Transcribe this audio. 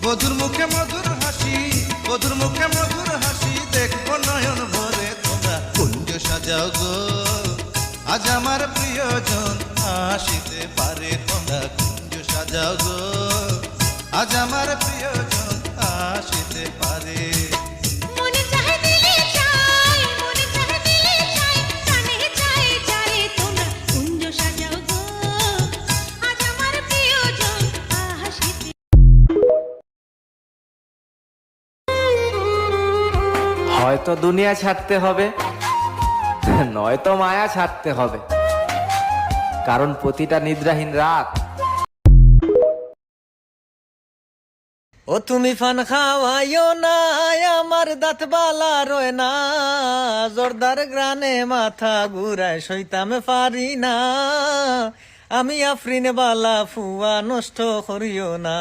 বধুর মুখে মধুর হাসি, বধুর মুখে মধুর হাসি দেখবো নয়ন ভরে। তোমরা কুঞ্জ সাজাও গো, আজ আমার প্রিয়জন আসিতে পারে। তোমরা কুঞ্জ সাজাও গো, আজ আমার প্রিয়জন আসিতে পারে। হয়তো দুনিয়া ছাড়তে হবে, নয়তো মায়া ছাড়তে হবে, কারণ প্রতিটা নিদ্রাহীন রাত। ও তুমি ফান খাওয়াইও না, আমার দাঁত বালা রয় না, জোরদার গ্রানে মাথা ঘুরায় সইতাম পারি না, আমি আফরিন বালা ফুয়া নষ্ট করিও না।